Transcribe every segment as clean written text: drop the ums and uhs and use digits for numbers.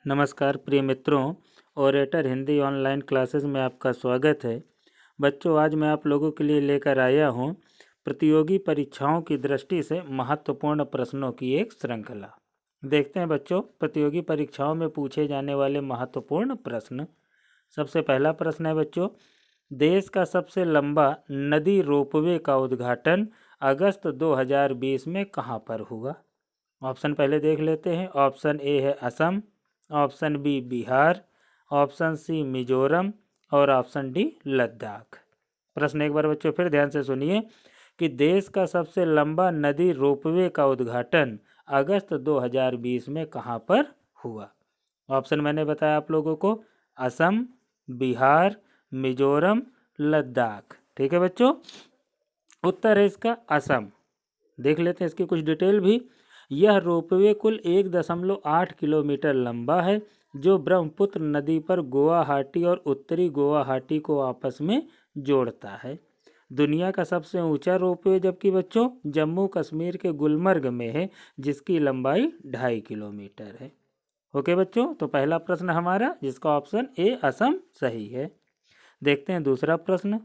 नमस्कार प्रिय मित्रों, ओरेटर हिंदी ऑनलाइन क्लासेस में आपका स्वागत है। बच्चों, आज मैं आप लोगों के लिए लेकर आया हूं प्रतियोगी परीक्षाओं की दृष्टि से महत्वपूर्ण प्रश्नों की एक श्रृंखला। देखते हैं बच्चों, प्रतियोगी परीक्षाओं में पूछे जाने वाले महत्वपूर्ण प्रश्न। सबसे पहला प्रश्न है बच्चों, देश का सबसे लंबा नदी रोपवे का उद्घाटन अगस्त 2020 में कहाँ पर हुआ? ऑप्शन पहले देख लेते हैं। ऑप्शन ए है Assam, option B Bihar, option C Mizoram और ऑप्शन डी लद्दाख। प्रश्न एक बार बच्चों फिर ध्यान से सुनिए कि देश का सबसे लंबा नदी रोपवे का उद्घाटन अगस्त 2020 में कहाँ पर हुआ? ऑप्शन मैंने बताया आप लोगों को, असम, बिहार, मिजोरम, लद्दाख। ठीक है बच्चों, उत्तर है इसका असम। देख लेते हैं इसकी कुछ डिटेल भी। यह रोपवे कुल 1.8 किलोमीटर लंबा है, जो ब्रह्मपुत्र नदी पर गुवाहाटी और उत्तरी गुवाहाटी को आपस में जोड़ता है। दुनिया का सबसे ऊंचा रोपवे जबकि बच्चों जम्मू कश्मीर के गुलमर्ग में है, जिसकी लंबाई 2.5 किलोमीटर है। ओके बच्चों, तो पहला प्रश्न हमारा, जिसका ऑप्शन ए असम सही है। देखते हैं दूसरा प्रश्न।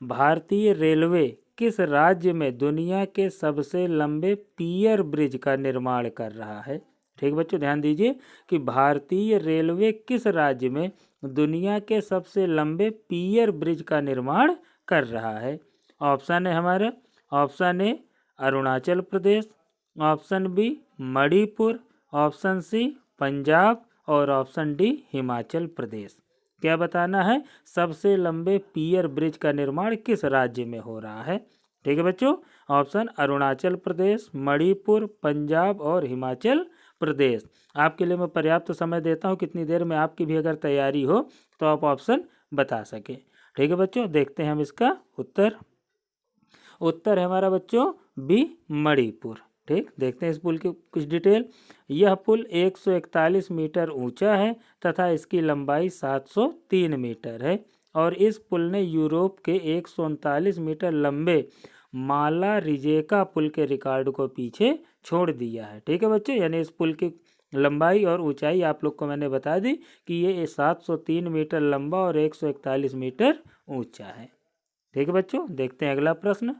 भारतीय रेलवे किस राज्य में दुनिया के सबसे लंबे पियर ब्रिज का निर्माण कर रहा है? ठीक बच्चों, ध्यान दीजिए कि भारतीय रेलवे किस राज्य में दुनिया के सबसे लंबे पियर ब्रिज का निर्माण कर रहा है? ऑप्शन है हमारा, option A Arunachal Pradesh, option B Manipur, option C Punjab और ऑप्शन डी हिमाचल प्रदेश। क्या बताना है? सबसे लंबे पियर ब्रिज का निर्माण किस राज्य में हो रहा है? ठीक है बच्चों, ऑप्शन अरुणाचल प्रदेश, मणिपुर, पंजाब और हिमाचल प्रदेश। आपके लिए मैं पर्याप्त समय देता हूं, कितनी देर में आपकी भी अगर तैयारी हो तो आप ऑप्शन बता सके। ठीक है बच्चों, देखते हैं हम इसका उत्तर। उत्तर है हमारा बच्चों बी मणिपुर। ठीक, देखते हैं इस पुल की कुछ डिटेल। यह पुल 141 मीटर ऊंचा है तथा इसकी लंबाई 703 मीटर है और इस पुल ने यूरोप के 139 मीटर लंबे माला रिजेका पुल के रिकॉर्ड को पीछे छोड़ दिया है। ठीक है बच्चों, यानी इस पुल की लंबाई और ऊंचाई आप लोग को मैंने बता दी कि ये 703 मीटर लंबा और 141 मीटर ऊंचा है। ठीक है बच्चों, देखते हैं अगला प्रश्न।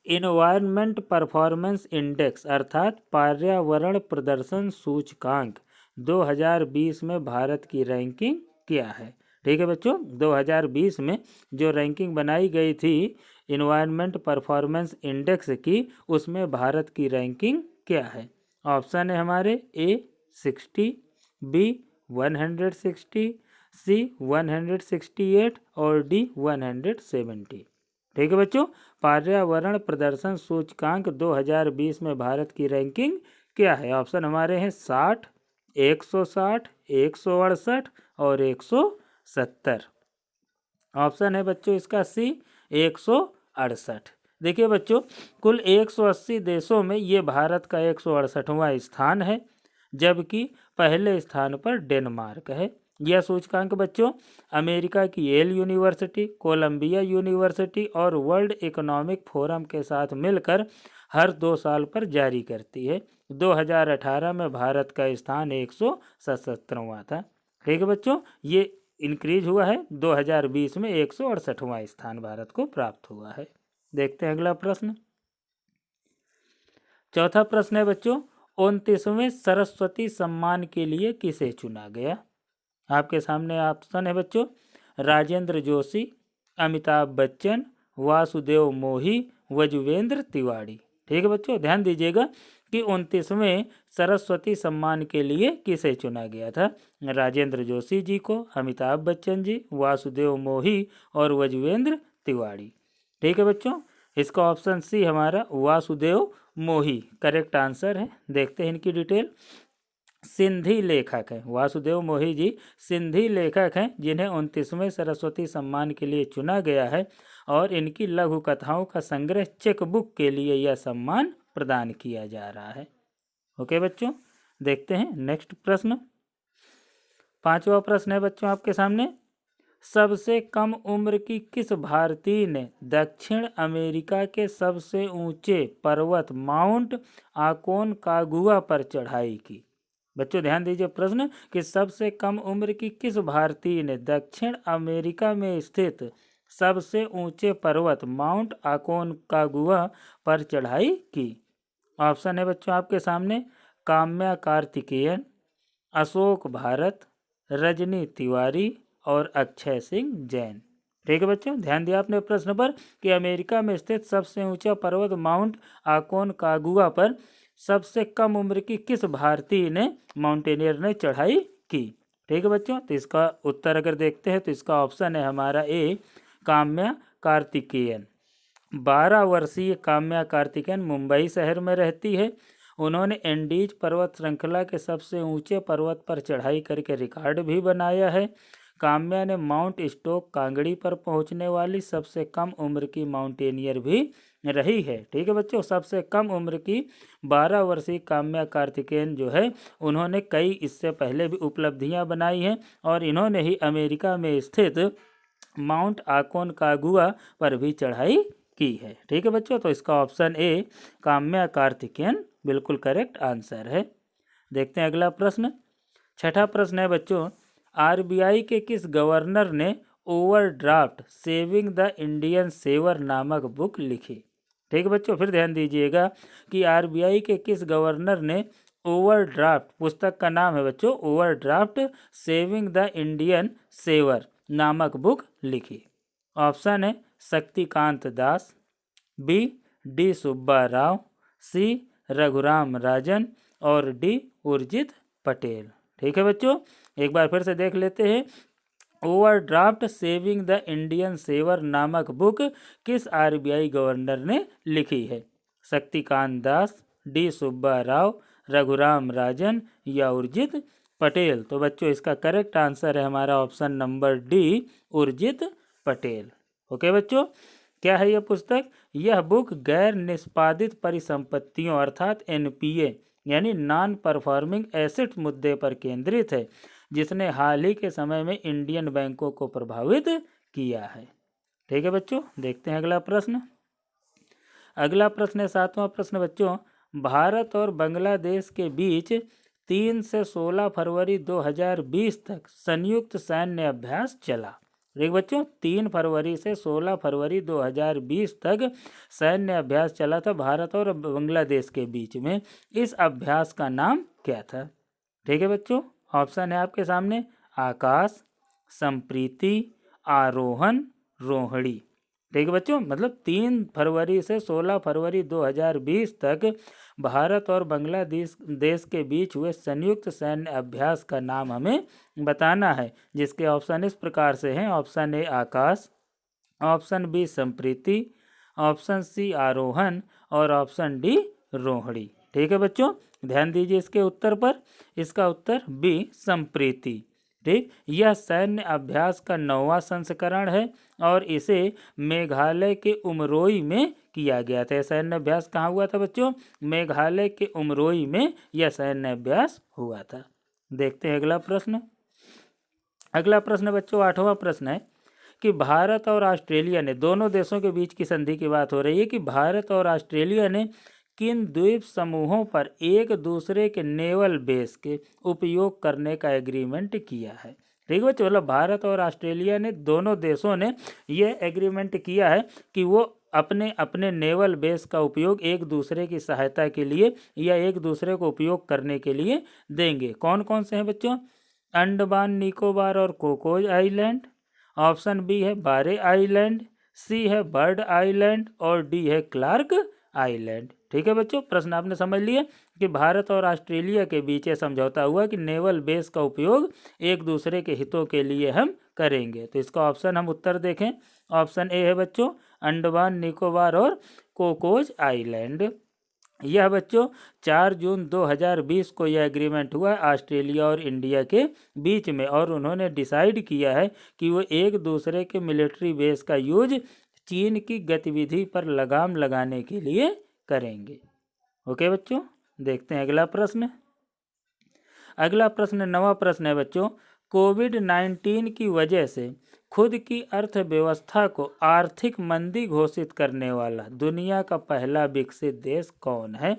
इन्वायरमेंट परफॉर्मेंस इंडेक्स अर्थात पर्यावरण प्रदर्शन सूचकांक 2020 में भारत की रैंकिंग क्या है? ठीक है बच्चों, 2020 में जो रैंकिंग बनाई गई थी इन्वायरमेंट परफॉर्मेंस इंडेक्स की, उसमें भारत की रैंकिंग क्या है? ऑप्शन है हमारे ए 60, बी 160, सी 168 और डी 170। ठीक है बच्चों, पर्यावरण प्रदर्शन सूचकांक 2020 में भारत की रैंकिंग क्या है? ऑप्शन हमारे हैं 60, 160, 168 और 170। ऑप्शन है बच्चों इसका सी 168। देखिए बच्चों, कुल 180 देशों में ये भारत का 168वां स्थान है, जबकि पहले स्थान पर डेनमार्क है। यह सूचकांक बच्चों अमेरिका की येल यूनिवर्सिटी, कोलंबिया यूनिवर्सिटी और वर्ल्ड इकोनॉमिक फोरम के साथ मिलकर हर 2 साल पर जारी करती है। 2018 में भारत का स्थान 177वां था। ठीक है बच्चों, ये इंक्रीज हुआ है, 2020 में 168वां स्थान भारत को प्राप्त हुआ है। देखते हैं अगला प्रश्न। चौथा प्रश्न है बच्चों, 29वें सरस्वती सम्मान के लिए किसे चुना गया? आपके सामने ऑप्शन है बच्चों, राजेंद्र जोशी, अमिताभ बच्चन, वासुदेव मोही, वजुवेंद्र तिवारी। ठीक है बच्चों, ध्यान दीजिएगा कि 29वें सरस्वती सम्मान के लिए किसे चुना गया था? राजेंद्र जोशी जी को, अमिताभ बच्चन जी, वासुदेव मोही और वजुवेंद्र तिवारी। ठीक है बच्चों, इसका ऑप्शन सी हमारा वासुदेव मोही करेक्ट आंसर है। देखते हैं इनकी डिटेल। सिंधी लेखक हैं वासुदेव मोही जी, सिंधी लेखक हैं जिन्हें 29वें सरस्वती सम्मान के लिए चुना गया है और इनकी लघु कथाओं का संग्रह चेक बुक के लिए यह सम्मान प्रदान किया जा रहा है। ओके बच्चों, देखते हैं नेक्स्ट प्रश्न। 5वां प्रश्न है बच्चों आपके सामने, सबसे कम उम्र की किस भारतीय ने दक्षिण अमेरिका के सबसे ऊंचे पर्वत माउंट आकोनकागुआ पर चढ़ाई की? बच्चों ध्यान दीजिए प्रश्न कि सबसे कम उम्र की किस भारतीय ने दक्षिण अमेरिका में स्थित सबसे ऊंचे पर्वत माउंट अकोनकागुआ पर चढ़ाई की। ऑप्शन है बच्चों आपके सामने, काम्या कार्तिकेयन, अशोक भारत, रजनी तिवारी और अक्षय सिंह जैन। ठीक है बच्चों, ध्यान दिया आपने प्रश्न पर कि अमेरिका में स्थित सबसे ऊंचा पर्वत माउंट अकोनकागुआ पर सबसे कम उम्र की किस भारतीय ने माउंटेनियर ने चढ़ाई की। ठीक है बच्चों, तो इसका उत्तर अगर देखते हैं तो इसका ऑप्शन है हमारा ए, काम्या कार्तिकेयन। 12 वर्षीय काम्या कार्तिकेयन मुंबई शहर में रहती है। उन्होंने एंडीज पर्वत श्रृंखला के सबसे ऊंचे पर्वत पर चढ़ाई करके रिकॉर्ड भी बनाया है। काम्या ने माउंट स्टोक कांगड़ी पर पहुंचने वाली सबसे कम उम्र की माउंटेनियर भी रही है। ठीक है बच्चों, सबसे कम उम्र की 12 वर्षीय काम्या कार्तिकेयन जो है उन्होंने कई इससे पहले भी उपलब्धियां बनाई हैं और इन्होंने ही अमेरिका में स्थित माउंट अकोनकागुआ पर भी चढ़ाई की है। ठीक है बच्चों, तो इसका ऑप्शन ए, काम्या कार्तिकेयन बिल्कुल करेक्ट आंसर है। देखते हैं अगला प्रश्न। छठा प्रश्न है बच्चों, आरबीआई के किस गवर्नर ने overdraft saving the Indian saver नामक बुक लिखी। ठीक है बच्चों, फिर ध्यान दीजिएगा कि आरबीआई के किस गवर्नर ने ओवरड्राफ्ट, पुस्तक का नाम है बच्चों overdraft saving the Indian saver नामक बुक लिखी। ऑप्शन है Shaktikanta Das, B D Subba Rao, C Raghuram Rajan और डी उर्जित पटेल। ठीक है बच्चों, एक बार फिर से देख लेते हैं। Overdraft saving the Indian saver नामक बुक किस आरबीआई गवर्नर ने लिखी है। शक्तिकांत दास, डी सुब्बा राव, रघुराम राजन या उर्जित पटेल। तो बच्चों इसका करेक्ट आंसर है हमारा option number D, Urjit Patel. Okay बच्चों, क्या है यह पुस्तक? यह बुक गैर निष्पादित परिसंपत्तियों अर्थात एनपीए यानी नॉन परफॉर्मिंग एसेट मुद्दे पर केंद्रित है, जिसने हाल ही के समय में इंडियन बैंकों को प्रभावित किया है। ठीक है बच्चों, देखते हैं अगला प्रश्न। अगला प्रश्न है 7वां प्रश्न बच्चों, भारत और बांग्लादेश के बीच 3 से 16 फरवरी 2020 तक संयुक्त सैन्य अभ्यास चला। देख बच्चों, 3 फरवरी से 16 फरवरी 2020 तक सैन्य अभ्यास चला था भारत और बांग्लादेश के बीच में। इस अभ्यास का नाम क्या था? ठीक है बच्चों, ऑप्शन है आपके सामने, आकाश, संप्रीति, आरोहण, रोहिणी। ठीक है बच्चों, मतलब 3 फरवरी से 16 फरवरी 2020 तक भारत और बांग्लादेश देश के बीच हुए संयुक्त सैन्य अभ्यास का नाम हमें बताना है, जिसके ऑप्शन इस प्रकार से हैं। Option A Akash, option B Sampriti, option C Arohan और ऑप्शन डी रोहिणी। ठीक है बच्चों, ध्यान दीजिए इसके उत्तर पर। इसका उत्तर बी संप्रीति। ठीक, यह सैन्य अभ्यास का 9वां संस्करण है और इसे मेघालय के उमरोई में किया गया था। सैन्य अभ्यास कहाँ हुआ था बच्चों? मेघालय के उमरोई में यह सैन्य अभ्यास हुआ था। देखते हैं अगला प्रश्न। अगला प्रश्न बच्चों 8वां प्रश्न है कि भारत और ऑस्ट्रेलिया ने, दोनों देशों के बीच की संधि की बात हो रही है कि भारत और ऑस्ट्रेलिया ने किन द्वीप समूहों पर एक दूसरे के नेवल बेस के उपयोग करने का एग्रीमेंट किया है। ठीक है बच्चों, मतलब भारत और ऑस्ट्रेलिया ने, दोनों देशों ने यह एग्रीमेंट किया है कि वो अपने अपने नेवल बेस का उपयोग एक दूसरे की सहायता के लिए या एक दूसरे को उपयोग करने के लिए देंगे। कौन कौन से हैं बच्चों? अंडमान निकोबार और कोकोज आइलैंड, ऑप्शन बी है बारे आइलैंड, सी है बर्ड आइलैंड और डी है क्लार्क आइलैंड। ठीक है बच्चों, प्रश्न आपने समझ लिया कि भारत और ऑस्ट्रेलिया के बीच ये समझौता हुआ कि नेवल बेस का उपयोग एक दूसरे के हितों के लिए हम करेंगे। तो इसका ऑप्शन हम उत्तर देखें। ऑप्शन ए है बच्चों अंडमान निकोबार और कोकोज आइलैंड। यह बच्चों 4 जून 2020 को यह एग्रीमेंट हुआ ऑस्ट्रेलिया और इंडिया के बीच में, और उन्होंने डिसाइड किया है कि वो एक दूसरे के मिलिट्री बेस का यूज चीन की गतिविधि पर लगाम लगाने के लिए करेंगे। ओके बच्चों, देखते हैं अगला प्रश्न। अगला प्रश्न 9वां प्रश्न है बच्चों, कोविड-19 की वजह से खुद की अर्थव्यवस्था को आर्थिक मंदी घोषित करने वाला दुनिया का पहला विकसित देश कौन है?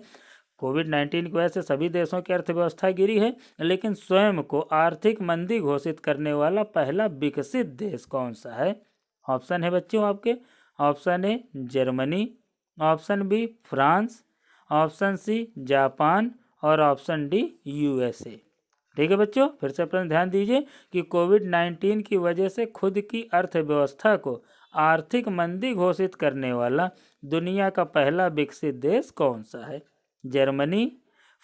कोविड-19 की वजह से सभी देशों की अर्थव्यवस्था गिरी है, लेकिन स्वयं को आर्थिक मंदी घोषित करने वाला पहला विकसित देश कौन सा है? ऑप्शन है बच्चों आपके, option A Germany, option B France, option C Japan और ऑप्शन डी यूएसए। ठीक है बच्चों, फिर से अपना ध्यान दीजिए कि कोविड-19 की वजह से खुद की अर्थव्यवस्था को आर्थिक मंदी घोषित करने वाला दुनिया का पहला विकसित देश कौन सा है? जर्मनी,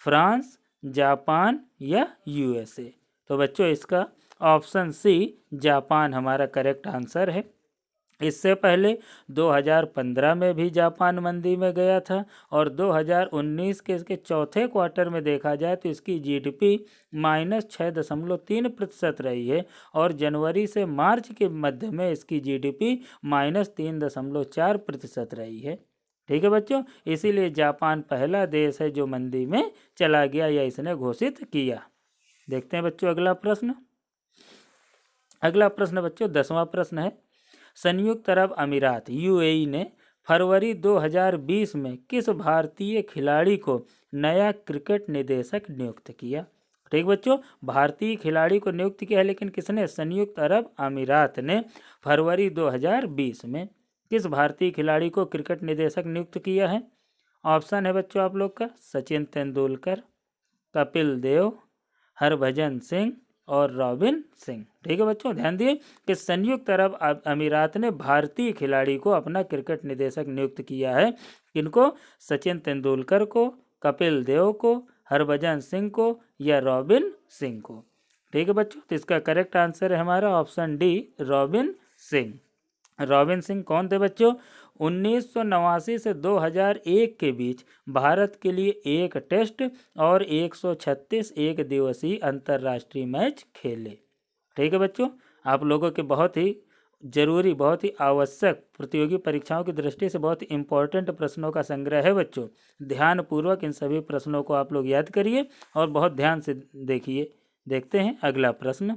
फ्रांस, जापान या यूएसए। तो बच्चों इसका ऑप्शन सी जापान हमारा करेक्ट आंसर है। इससे पहले 2015 में भी जापान मंदी में गया था और 2019 के इसके चौथे क्वार्टर में देखा जाए तो इसकी जीडीपी -6.3% रही है और जनवरी से मार्च के मध्य में इसकी जीडीपी -3.4% रही है। ठीक है बच्चों, इसीलिए जापान पहला देश है जो मंदी में चला गया या इसने घोषित किया। देखते हैं बच्चों अगला प्रश्न। अगला प्रश्न बच्चों 10वां प्रश्न है, संयुक्त अरब अमीरात यूएई ने फरवरी 2020 में किस भारतीय खिलाड़ी को नया क्रिकेट निदेशक नियुक्त किया? ठीक बच्चों, भारतीय खिलाड़ी को नियुक्त किया है, लेकिन किसने? संयुक्त अरब अमीरात ने फरवरी 2020 में किस भारतीय खिलाड़ी को क्रिकेट निदेशक नियुक्त किया है? ऑप्शन है बच्चों आप लोग का सचिन तेंदुलकर, कपिल देव, हरभजन सिंह और रॉबिन सिंह। ठीक है बच्चों, ध्यान दिए कि संयुक्त अरब अमीरात ने भारतीय खिलाड़ी को अपना क्रिकेट निदेशक नियुक्त किया है। किनको? सचिन तेंदुलकर को, कपिल देव को, हरभजन सिंह को या रॉबिन सिंह को। ठीक है बच्चों, तो इसका करेक्ट आंसर है हमारा option D robin Singh. Robin Singh कौन थे बच्चों? 1989 से 2001 के बीच भारत के लिए एक टेस्ट और 136 एक दिवसीय अंतर्राष्ट्रीय मैच खेले। ठीक है बच्चों, आप लोगों के बहुत ही जरूरी, बहुत ही आवश्यक प्रतियोगी परीक्षाओं की दृष्टि से बहुत ही इंपॉर्टेंट प्रश्नों का संग्रह है बच्चों। ध्यानपूर्वक इन सभी प्रश्नों को आप लोग याद करिए और बहुत ध्यान से देखिए। देखते हैं अगला प्रश्न।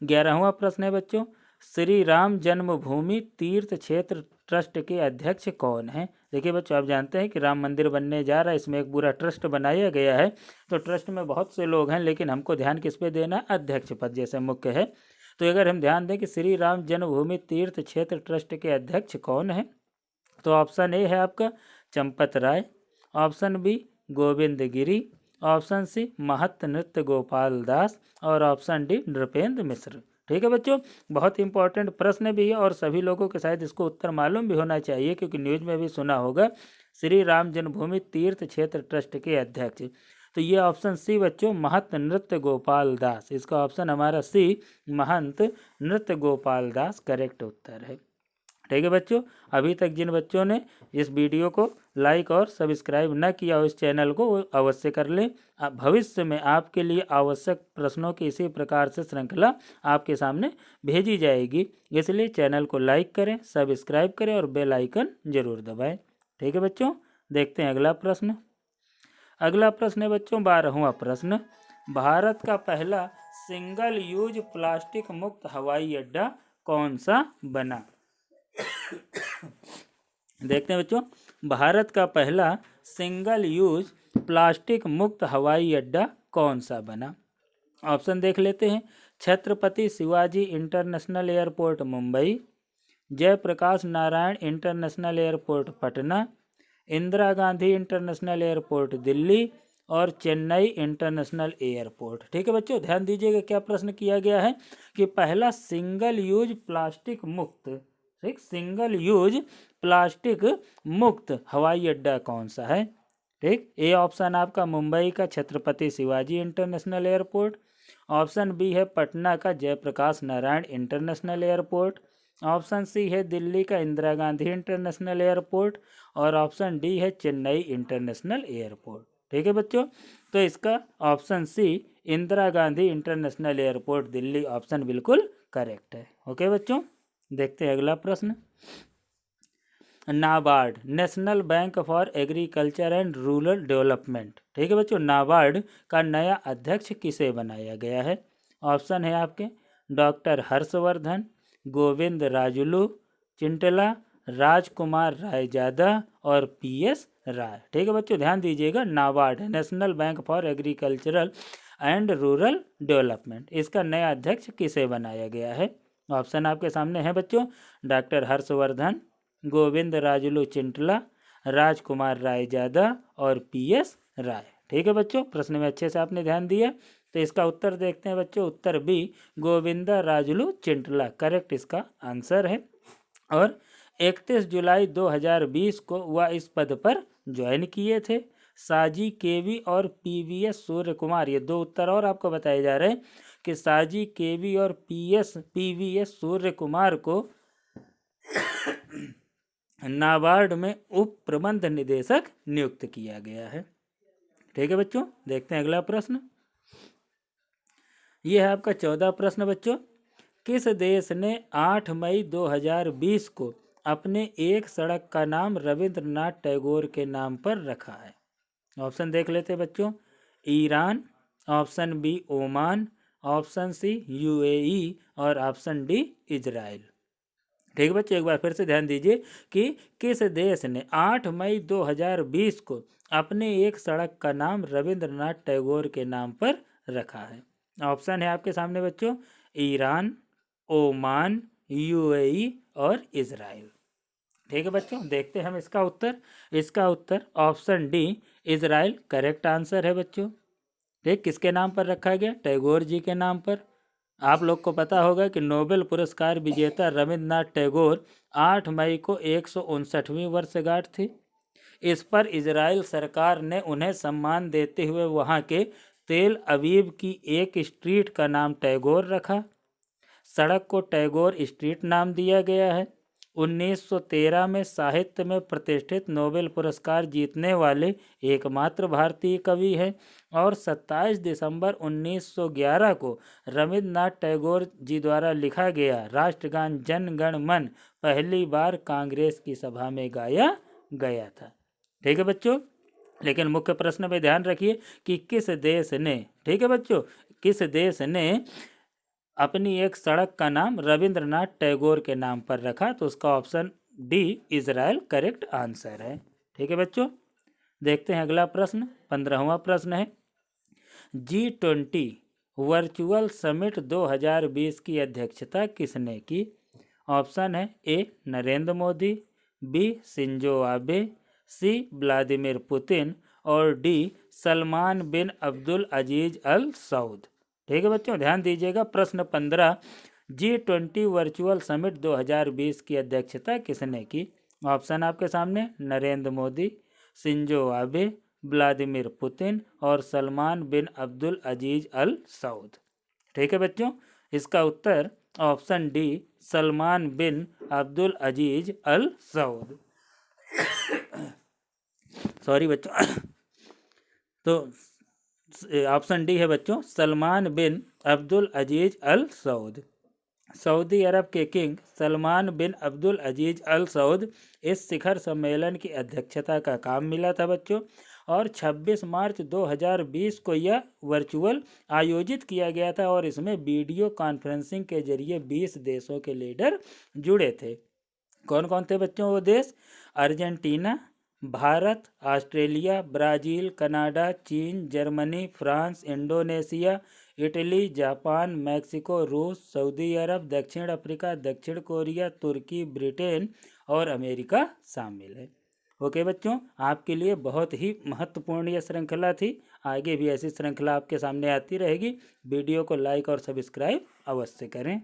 11वां प्रश्न है बच्चों, श्री राम जन्मभूमि तीर्थ क्षेत्र ट्रस्ट के अध्यक्ष कौन हैं? देखिए बच्चों, आप जानते हैं कि राम मंदिर बनने जा रहा है, इसमें एक पूरा ट्रस्ट बनाया गया है। तो ट्रस्ट में बहुत से लोग हैं, लेकिन हमको ध्यान किस पे देना? अध्यक्ष पद जैसे मुख्य है। तो अगर हम ध्यान दें कि श्री राम जन्मभूमि तीर्थ क्षेत्र ट्रस्ट के अध्यक्ष कौन है, तो ऑप्शन ए है आपका चंपत राय, ऑप्शन बी गोविंद गिरी, ऑप्शन सी महत नृत्य गोपाल दास और ऑप्शन डी नृपेंद्र मिश्र। ठीक है बच्चों, बहुत इंपॉर्टेंट प्रश्न भी है और सभी लोगों के शायद इसको उत्तर मालूम भी होना चाहिए, क्योंकि न्यूज में भी सुना होगा। श्री राम जन्मभूमि तीर्थ क्षेत्र ट्रस्ट के अध्यक्ष, तो ये ऑप्शन सी बच्चों महंत नृत्य गोपाल दास। इसका ऑप्शन हमारा सी महंत नृत्य गोपाल दास करेक्ट उत्तर है। ठीक है बच्चों, अभी तक जिन बच्चों ने इस वीडियो को लाइक और सब्सक्राइब न किया हो इस चैनल को, वो अवश्य कर लें। भविष्य में आपके लिए आवश्यक प्रश्नों की इसी प्रकार से श्रृंखला आपके सामने भेजी जाएगी, इसलिए चैनल को लाइक करें, सब्सक्राइब करें और बेल आइकन जरूर दबाएं। ठीक है बच्चों, देखते हैं अगला प्रश्न। अगला प्रश्न है बच्चों 12वां प्रश्न, भारत का पहला सिंगल यूज प्लास्टिक मुक्त हवाई अड्डा कौन सा बना? देखते हैं बच्चों, भारत का पहला सिंगल यूज प्लास्टिक मुक्त हवाई अड्डा कौन सा बना? ऑप्शन देख लेते हैं। Chhatrapati Shivaji international airport Mumbai, Jayaprakash Narayan international airport Patna, Indira Gandhi international airport Delhi और चेन्नई इंटरनेशनल एयरपोर्ट। ठीक है बच्चों, ध्यान दीजिएगा क्या प्रश्न किया गया है कि पहला सिंगल यूज प्लास्टिक मुक्त, ठीक, सिंगल यूज प्लास्टिक मुक्त हवाई अड्डा कौन सा है? ठीक, ए ऑप्शन आपका मुंबई का Chhatrapati Shivaji international airport, option B है पटना का Jayaprakash Narayan international airport, option C है दिल्ली का इंदिरा गांधी इंटरनेशनल एयरपोर्ट और ऑप्शन डी है चेन्नई इंटरनेशनल एयरपोर्ट। ठीक है बच्चों, तो इसका option C Indira Gandhi international airport Delhi option बिल्कुल करेक्ट है। ओके बच्चों, देखते हैं अगला प्रश्न। NABARD national bank for agriculture and rural development, ठीक है बच्चों, नाबार्ड का नया अध्यक्ष किसे बनाया गया है? ऑप्शन है आपके डॉक्टर हर्षवर्धन, गोविंद राजुलू, चिंटला, राजकुमार रायजादा और PS राय। ठीक है बच्चों, ध्यान दीजिएगा, नाबार्ड है, national bank for agricultural and rural development, इसका नया अध्यक्ष किसे बनाया गया है? ऑप्शन आपके सामने है बच्चों, डॉक्टर हर्षवर्धन, गोविंद राजुलू चिंटला, राजकुमार रायजादा और PS राय। ठीक है बच्चों, प्रश्न में अच्छे से आपने ध्यान दिया। तो इसका उत्तर देखते हैं बच्चों, उत्तर बी गोविंदा राजुलू चिंटला करेक्ट इसका आंसर है। और 31 जुलाई 2020 को वह इस पद पर ज्वाइन किए थे। साजी केवी और PVS सूर्य कुमार, ये दो उत्तर और आपको बताए जा रहे हैं कि साजी केवी और PVS सूर्य कुमार को नाबार्ड में उप प्रबंध निदेशक नियुक्त किया गया है। ठीक है बच्चों, देखते हैं अगला प्रश्न। यह है आपका 14 प्रश्न बच्चों। किस देश ने 8 मई 2020 को अपने एक सड़क का नाम रविंद्रनाथ टैगोर के नाम पर रखा है? ऑप्शन देख लेते हैं बच्चों, Iran, option B Oman, option C UAE और ऑप्शन डी इजराइल। ठीक है बच्चों, एक बार फिर से ध्यान दीजिए कि किस देश ने 8 मई 2020 को अपने एक सड़क का नाम रविंद्रनाथ टैगोर के नाम पर रखा है? ऑप्शन है आपके सामने बच्चों, ईरान, ओमान, UAE और इजराइल। ठीक है बच्चों, देखते हैं हम इसका उत्तर। इसका उत्तर option D Israel correct answer है बच्चों। ठीक, किसके नाम पर रखा गया? टैगोर जी के नाम पर। आप लोग को पता होगा कि नोबेल पुरस्कार विजेता रविंद्रनाथ टैगोर 8 मई को 159वीं वर्षगांठ थी। इस पर इजराइल सरकार ने उन्हें सम्मान देते हुए वहां के तेल अवीव की एक स्ट्रीट का नाम टैगोर रखा। सड़क को टैगोर स्ट्रीट नाम दिया गया है। 1913 में साहित्य में प्रतिष्ठित नोबेल पुरस्कार जीतने वाले एकमात्र भारतीय कवि हैं और 27 दिसंबर 1911 को रविंद्रनाथ टैगोर जी द्वारा लिखा गया राष्ट्रगान जन गण मन पहली बार कांग्रेस की सभा में गाया गया था। ठीक है बच्चों, लेकिन मुख्य प्रश्न में ध्यान रखिए कि किस देश ने, ठीक है बच्चों, किस देश ने अपनी एक सड़क का नाम रविंद्रनाथ टैगोर के नाम पर रखा? तो उसका option D Israel correct answer है। ठीक है बच्चों, देखते हैं अगला प्रश्न, 15वां प्रश्न है। G20 वर्चुअल समिट 2020 की अध्यक्षता किसने की? ऑप्शन है A Narendra Modi, B Shinzo Abe, C Vladimir Putin और D Salman bin Abdul Aziz Al Saud. ठीक है बच्चों, ध्यान दीजिएगा, प्रश्न 15, G20 वर्चुअल समिट 2020 की अध्यक्षता किसने की? ऑप्शन आपके सामने, Narendra Modi, Shinzo Abe, Vladimir Putin और Salman bin Abdul Aziz Al Saud. ठीक है बच्चों, इसका उत्तर option D Salman bin Abdul Aziz Al Saud. Sorry बच्चों, तो ऑप्शन डी है बच्चों, Salman bin Abdul Aziz Al Saud. Saudi अरब के king Salman bin Abdul Aziz Al Saud इस शिखर सम्मेलन की अध्यक्षता का काम मिला था बच्चों। और 26 मार्च 2020 को यह वर्चुअल आयोजित किया गया था और इसमें वीडियो कॉन्फ्रेंसिंग के जरिए 20 देशों के लीडर जुड़े थे। कौन कौन थे बच्चों वो देश? Argentina, Bharat, Australia, Brazil, Canada, चीन, Germany, France, Indonesia, Italy, Japan, Mexico, रूस, सऊदी अरब, दक्षिण अफ्रीका, दक्षिण कोरिया, तुर्की, ब्रिटेन और अमेरिका शामिल है। ओके बच्चों, आपके लिए बहुत ही महत्वपूर्ण यह श्रृंखला थी। आगे भी ऐसी श्रृंखला आपके सामने आती रहेगी। वीडियो को लाइक और सब्सक्राइब अवश्य करें।